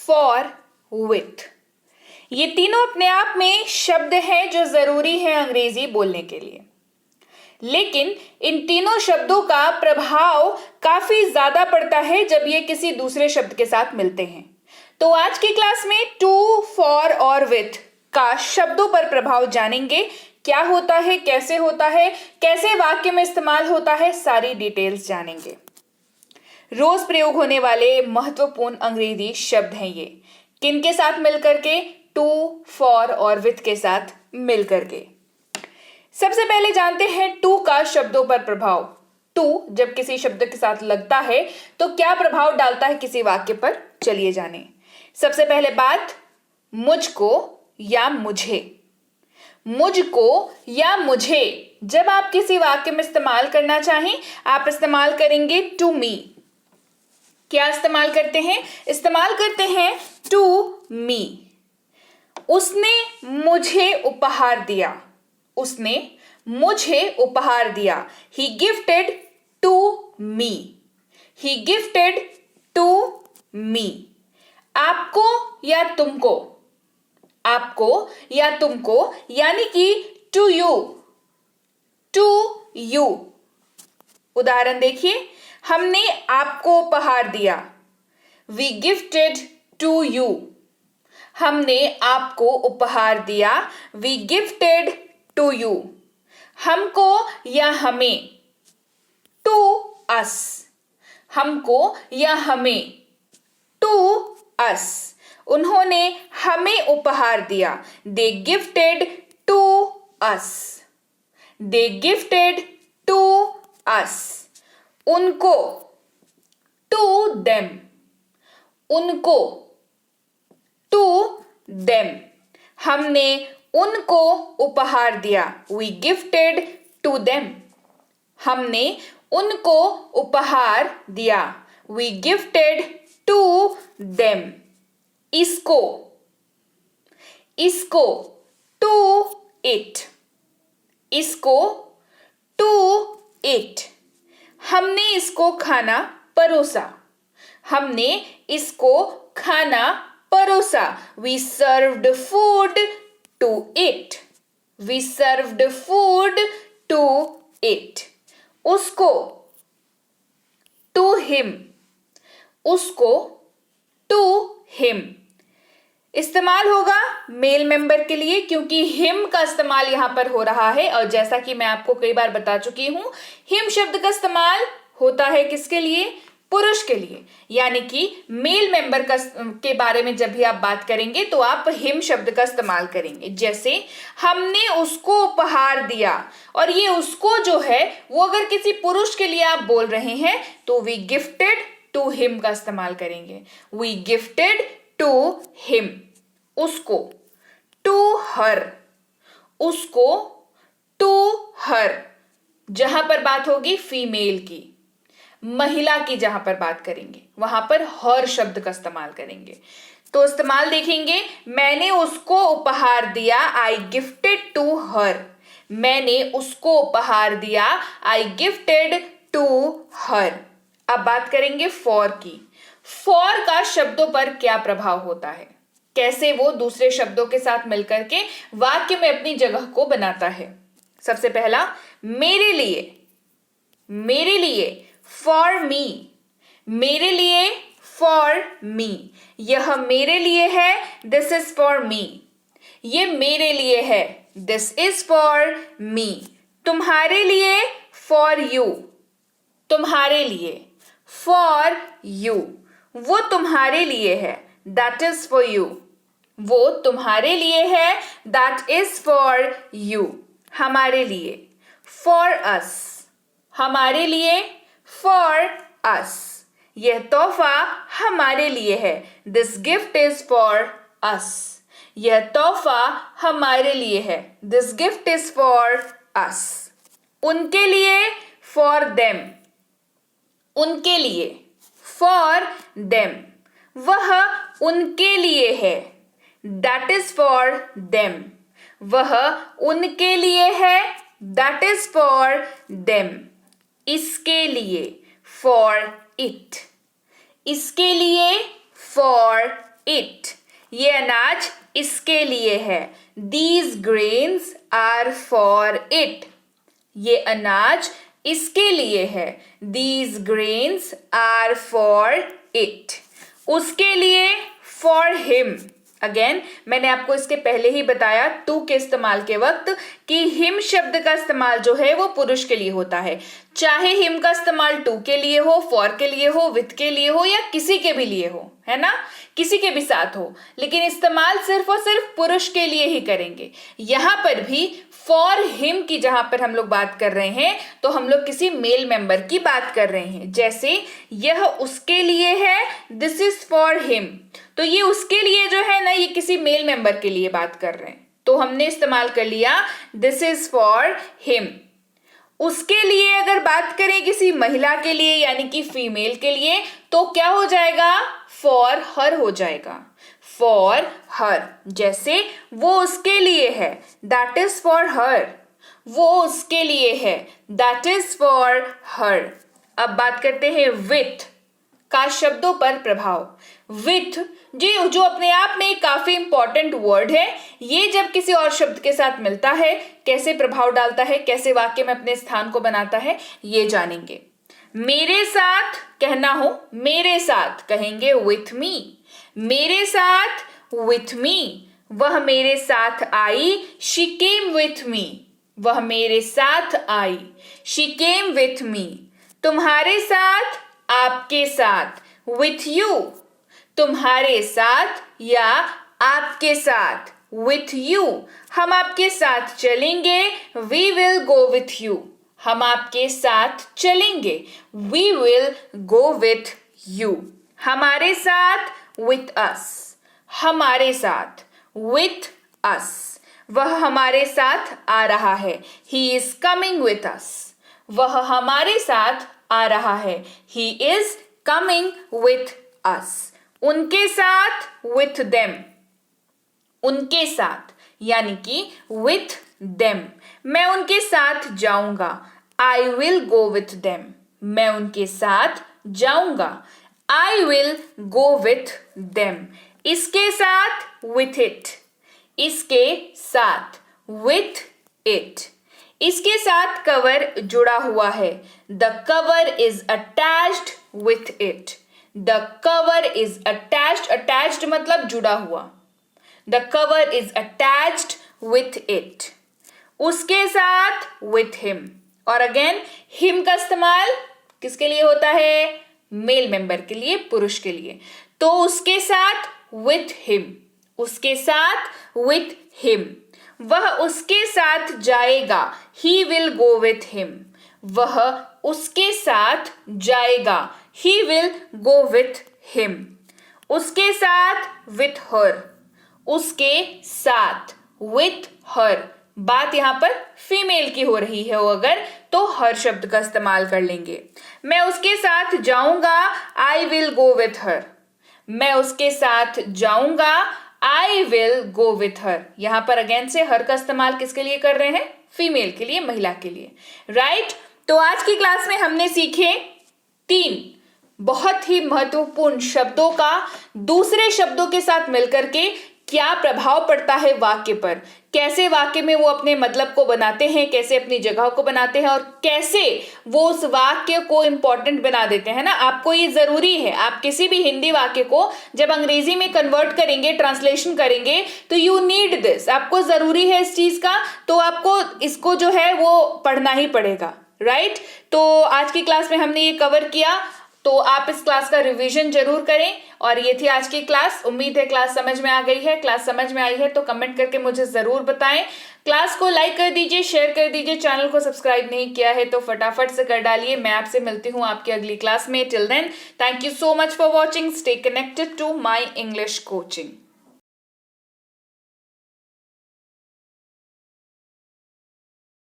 For, with. ये तीनों अपने आप में शब्द हैं जो जरूरी हैं अंग्रेजी बोलने के लिए, लेकिन इन तीनों शब्दों का प्रभाव काफी ज्यादा पड़ता है जब ये किसी दूसरे शब्द के साथ मिलते हैं। तो आज की क्लास में टू, फॉर और विथ का शब्दों पर प्रभाव जानेंगे। क्या होता है, कैसे होता है, कैसे वाक्य में इस्तेमाल होता है, सारी डिटेल्स जानेंगे। रोज प्रयोग होने वाले महत्वपूर्ण अंग्रेजी शब्द हैं ये। किनके साथ मिलकर के? टू, फॉर और विथ के साथ मिलकर के। सबसे पहले जानते हैं टू का शब्दों पर प्रभाव। टू जब किसी शब्द के साथ लगता है तो क्या प्रभाव डालता है किसी वाक्य पर, चलिए जाने। सबसे पहले बात, मुझको या मुझे। मुझको या मुझे जब आप किसी वाक्य में इस्तेमाल करना चाहें, आप इस्तेमाल करेंगे टू मी। क्या इस्तेमाल करते हैं? इस्तेमाल करते हैं टू मी। उसने मुझे उपहार दिया। उसने मुझे उपहार दिया। He gifted to me. He gifted to me. आपको या तुमको। आपको या तुमको यानी कि टू यू। To you. उदाहरण देखिए, हमने आपको उपहार दिया। We gifted to you. हमने आपको उपहार दिया। We gifted to you. हमको या हमें, टू अस। हमको या हमें, टू अस। उन्होंने हमें उपहार दिया। They gifted to us. They gifted to us. उनको, टू देम। उनको, टू देम। हमने उनको उपहार दिया। We gifted to them. हमने उनको उपहार दिया। We gifted to them. इसको, इसको, टू इट। इसको, टू इट। हमने इसको खाना परोसा। हमने इसको खाना परोसा। We served food to it. We served food to it. उसको, टू हिम। उसको, टू हिम। इस्तेमाल होगा मेल मेंबर के लिए, क्योंकि हिम का इस्तेमाल यहां पर हो रहा है। और जैसा कि मैं आपको कई बार बता चुकी हूं, हिम शब्द का इस्तेमाल होता है किसके लिए? पुरुष के लिए। यानी कि मेल मेंबर का के बारे में जब भी आप बात करेंगे तो आप हिम शब्द का इस्तेमाल करेंगे। जैसे हमने उसको उपहार दिया, और ये उसको जो है वो अगर किसी पुरुष के लिए आप बोल रहे हैं तो वी गिफ्टेड टू हिम का इस्तेमाल करेंगे। We gifted to him. उसको, टू हर। उसको, टू हर। जहां पर बात होगी फीमेल की, महिला की, जहां पर बात करेंगे वहां पर हर शब्द का इस्तेमाल करेंगे। तो इस्तेमाल देखेंगे, मैंने उसको उपहार दिया। I gifted to her. मैंने उसको उपहार दिया। I gifted to her. अब बात करेंगे फॉर की। फॉर का शब्दों पर क्या प्रभाव होता है, कैसे वो दूसरे शब्दों के साथ मिलकर के वाक्य में अपनी जगह को बनाता है। सबसे पहला, मेरे लिए। मेरे लिए, फॉर मी। मेरे लिए, फॉर मी। यह मेरे लिए है। This is for me. ये मेरे लिए है। This is for me. तुम्हारे लिए, फॉर यू। तुम्हारे लिए, फॉर यू। वो तुम्हारे लिए है। That is for you. वो तुम्हारे लिए है। That is for you. हमारे लिए, फॉर अस। हमारे लिए, फॉर अस। यह तोहफा हमारे लिए है। This gift is for us. यह तोहफा हमारे लिए है। This gift is for us. उनके लिए, फॉर देम। उनके लिए, फॉर देम। वह उनके लिए है। That is for them. वह उनके लिए है। That is for them. इसके लिए, फॉर इट। इसके लिए, फॉर इट, ये अनाज इसके लिए है. These grains are for it, ये अनाज इसके लिए है. These grains are for it. उसके लिए for him. अगेन मैंने आपको इसके पहले ही बताया टू के इस्तेमाल के वक्त कि हिम शब्द का इस्तेमाल जो है वो पुरुष के लिए होता है. चाहे हिम का इस्तेमाल टू के लिए हो, फॉर के लिए हो, विथ के लिए हो या किसी के भी लिए हो, है ना, किसी के भी साथ हो, लेकिन इस्तेमाल सिर्फ और सिर्फ पुरुष के लिए ही करेंगे. यहां पर भी फॉर हिम की जहां पर हम लोग बात कर रहे हैं तो हम लोग किसी मेल मेंबर की बात कर रहे हैं. जैसे यह उसके लिए है, दिस इज फॉर हिम, तो ये उसके लिए जो है ना, ये किसी मेल मेंबर के लिए बात कर रहे हैं, तो हमने इस्तेमाल कर लिया दिस इज फॉर हिम. उसके लिए अगर बात करें किसी महिला के लिए यानी कि फीमेल के लिए तो क्या हो जाएगा, फॉर हर हो जाएगा, फॉर हर. जैसे वो उसके लिए है, दैट इज फॉर हर. वो उसके लिए है, दैट इज फॉर हर. अब बात करते हैं विथ का शब्दों पर प्रभाव. विथ जो अपने आप में एक काफी इंपॉर्टेंट वर्ड है, ये जब किसी और शब्द के साथ मिलता है कैसे प्रभाव डालता है, कैसे वाक्य में अपने स्थान को बनाता है, ये जानेंगे. मेरे साथ कहना हो, मेरे साथ कहेंगे विथ मी. मेरे साथ विथ मी. वह मेरे साथ आई, शी केम विथ मी. वह मेरे साथ आई, शी केम विथ मी. तुम्हारे साथ, आपके साथ, विथ यू. तुम्हारे साथ या आपके साथ, विथ यू. हम आपके साथ चलेंगे, we will go with you. हम आपके साथ चलेंगे, we will go with you. हमारे साथ, विथ अस. हमारे साथ, विथ अस. वह हमारे साथ आ रहा है, he is coming with us. वह हमारे साथ आ रहा है, he is coming with us. उनके साथ, विथ देम. उनके साथ यानी कि विथ देम. मैं उनके साथ जाऊंगा, I will go with them. मैं उनके साथ जाऊंगा, I will go with them. इसके साथ, विथ इट. इसके साथ, विथ इट. इसके साथ कवर जुड़ा हुआ है, the cover is attached with it. The cover is attached. Attached मतलब जुड़ा हुआ. The cover is attached with it. उसके साथ, विथ हिम. और अगेन हिम का इस्तेमाल किसके लिए होता है, मेल मेंबर के लिए, पुरुष के लिए. तो उसके साथ, विथ हिम. उसके साथ, विथ हिम. वह उसके साथ जाएगा, he will go with him. वह उसके साथ जाएगा, he will go with him. उसके साथ, विथ हर. उसके साथ, विथ हर. बात यहां पर फीमेल की हो रही है अगर तो हर शब्द का इस्तेमाल कर लेंगे. मैं उसके साथ जाऊंगा, I will go with her. मैं उसके साथ जाऊंगा, I will go with her. यहां पर अगेन से हर का इस्तेमाल किसके लिए कर रहे हैं, फीमेल के लिए, महिला के लिए, राइट. तो आज की क्लास में हमने सीखे 3 बहुत ही महत्वपूर्ण शब्दों का दूसरे शब्दों के साथ मिलकर के क्या प्रभाव पड़ता है वाक्य पर, कैसे वाक्य में वो अपने मतलब को बनाते हैं, कैसे अपनी जगह को बनाते हैं और कैसे वो उस वाक्य को इंपॉर्टेंट बना देते हैं ना. आपको ये जरूरी है, आप किसी भी हिंदी वाक्य को जब अंग्रेजी में कन्वर्ट करेंगे, ट्रांसलेशन करेंगे तो यू नीड दिस. आपको जरूरी है इस चीज का, तो आपको इसको जो है वो पढ़ना ही पड़ेगा, राइट. तो आज की क्लास में हमने ये कवर किया, तो आप इस क्लास का रिवीजन जरूर करें. और ये थी आज की क्लास. उम्मीद है क्लास समझ में आ गई है. क्लास समझ में आई है तो कमेंट करके मुझे जरूर बताएं. क्लास को लाइक कर दीजिए, शेयर कर दीजिए. चैनल को सब्सक्राइब नहीं किया है तो फटाफट से कर डालिए. मैं आपसे मिलती हूँ आपकी अगली क्लास में. Till then, thank you so much for watching. Stay connected to my English coaching.